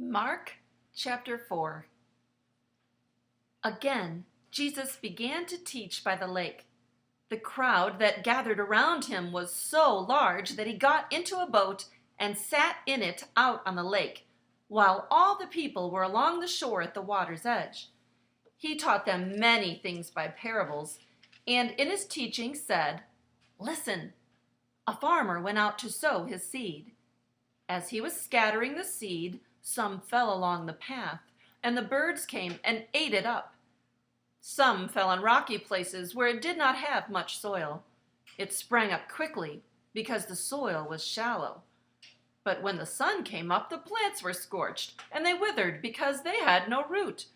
Mark chapter 4. Again, Jesus began to teach by the lake. The crowd that gathered around him was so large that he got into a boat and sat in it out on the lake, while all the people were along the shore at the water's edge. He taught them many things by parables, and in his teaching said, "Listen, a farmer went out to sow his seed. As he was scattering the seed, some fell along the path, and the birds came and ate it up. Some fell on rocky places where it did not have much soil. It sprang up quickly because the soil was shallow. But when the sun came up, the plants were scorched, and they withered because they had no root.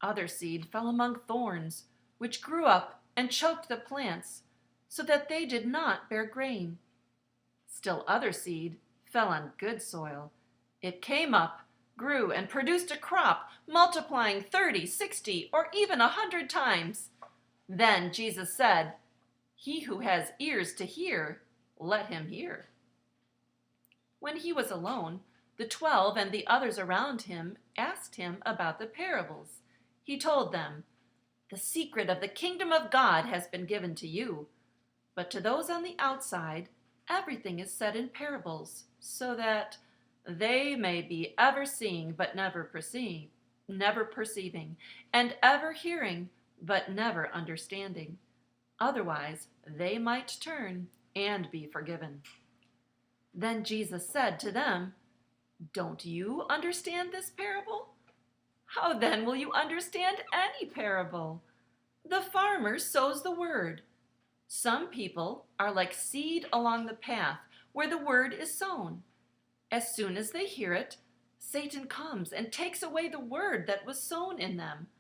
Other seed fell among thorns, which grew up and choked the plants, so that they did not bear grain. Still other seed fell on good soil. It came up, grew, and produced a crop, multiplying 30, 60, or even 100 times. Then Jesus said, 'He who has ears to hear, let him hear.'" When he was alone, the 12 and the others around him asked him about the parables. He told them, "The secret of the kingdom of God has been given to you, but to those on the outside, everything is said in parables, so that they may be ever seeing but never perceiving, and ever hearing but never understanding. Otherwise, they might turn and be forgiven." Then Jesus said to them, "Don't you understand this parable? How then will you understand any parable? The farmer sows the word. Some people are like seed along the path where the word is sown. As soon as they hear it, Satan comes and takes away the word that was sown in them.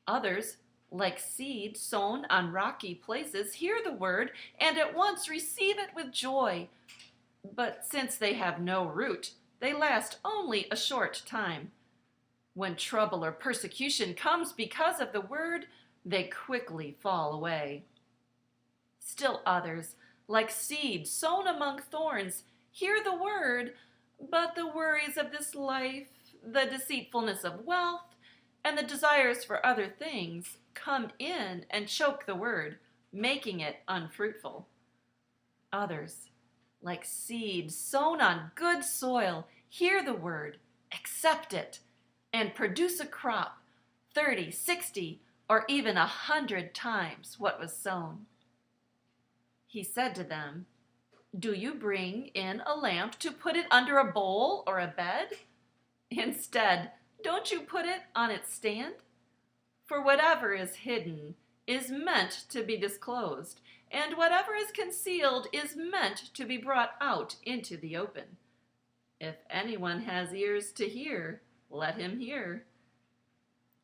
Others, like seed sown on rocky places, hear the word and at once receive it with joy. But since they have no root, they last only a short time. When trouble or persecution comes because of the word, they quickly fall away. Still others, like seed sown among thorns, hear the word, but the worries of this life, the deceitfulness of wealth, and the desires for other things come in and choke the word, making it unfruitful. Others, like seed sown on good soil, hear the word, accept it, and produce a crop 30, 60, or even 100 times what was sown. He said to them, "Do you bring in a lamp to put it under a bowl or a bed? Instead, don't you put it on its stand? For whatever is hidden is meant to be disclosed, and whatever is concealed is meant to be brought out into the open. If anyone has ears to hear, let him hear."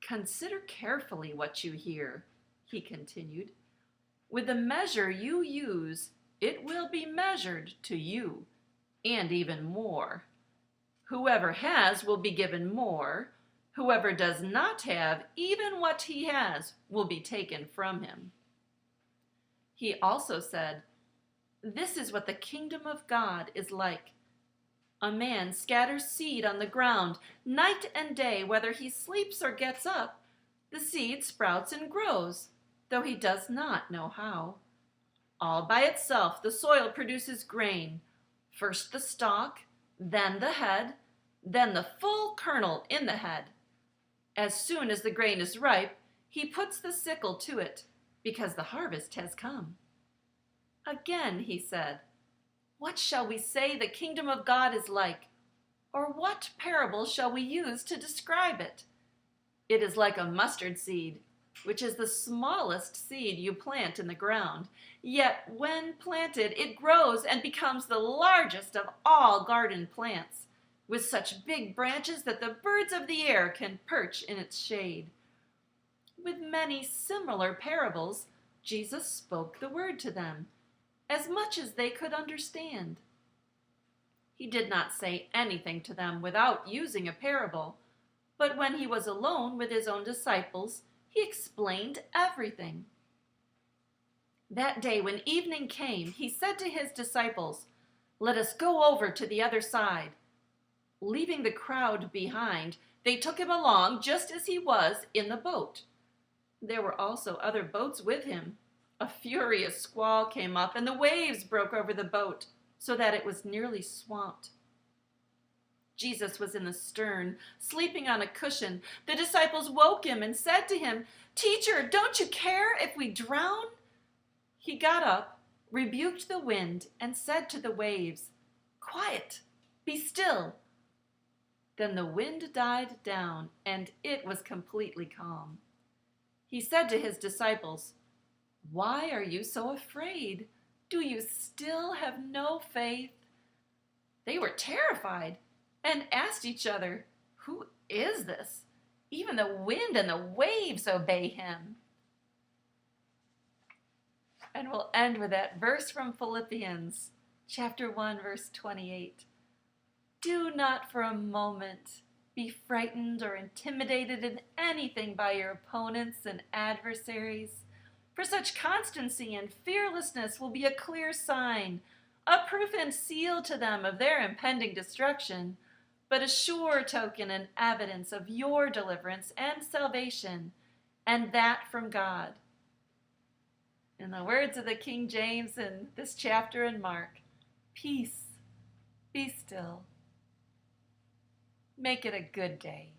"Consider carefully what you hear," he continued. "With the measure you use, it will be measured to you, and even more. Whoever has will be given more. Whoever does not have, even what he has will be taken from him." He also said, "This is what the kingdom of God is like. A man scatters seed on the ground night and day, whether he sleeps or gets up. The seed sprouts and grows, though he does not know how. All by itself the soil produces grain, first the stalk, then the head, then the full kernel in the head. As soon as the grain is ripe, he puts the sickle to it, because the harvest has come." Again he said, "What shall we say the kingdom of God is like? Or what parable shall we use to describe it? It is like a mustard seed, which is the smallest seed you plant in the ground. Yet when planted, it grows and becomes the largest of all garden plants, with such big branches that the birds of the air can perch in its shade." With many similar parables, Jesus spoke the word to them, as much as they could understand. He did not say anything to them without using a parable, but when he was alone with his own disciples, he explained everything. That day when evening came, he said to his disciples, "Let us go over to the other side." Leaving the crowd behind, they took him along just as he was in the boat. There were also other boats with him. A furious squall came up, and the waves broke over the boat, so that it was nearly swamped. Jesus was in the stern, sleeping on a cushion. The disciples woke him and said to him, "Teacher, don't you care if we drown?" He got up, rebuked the wind, and said to the waves, "Quiet, be still." Then the wind died down, and it was completely calm. He said to his disciples, "Why are you so afraid? Do you still have no faith?" They were terrified and asked each other, "Who is this? Even the wind and the waves obey him." And we'll end with that verse from Philippians, chapter 1, verse 28. Do not for a moment be frightened or intimidated in anything by your opponents and adversaries, for such constancy and fearlessness will be a clear sign, a proof and seal to them of their impending destruction, but a sure token and evidence of your deliverance and salvation, and that from God. In the words of the King James in this chapter in Mark, peace, be still. Make it a good day.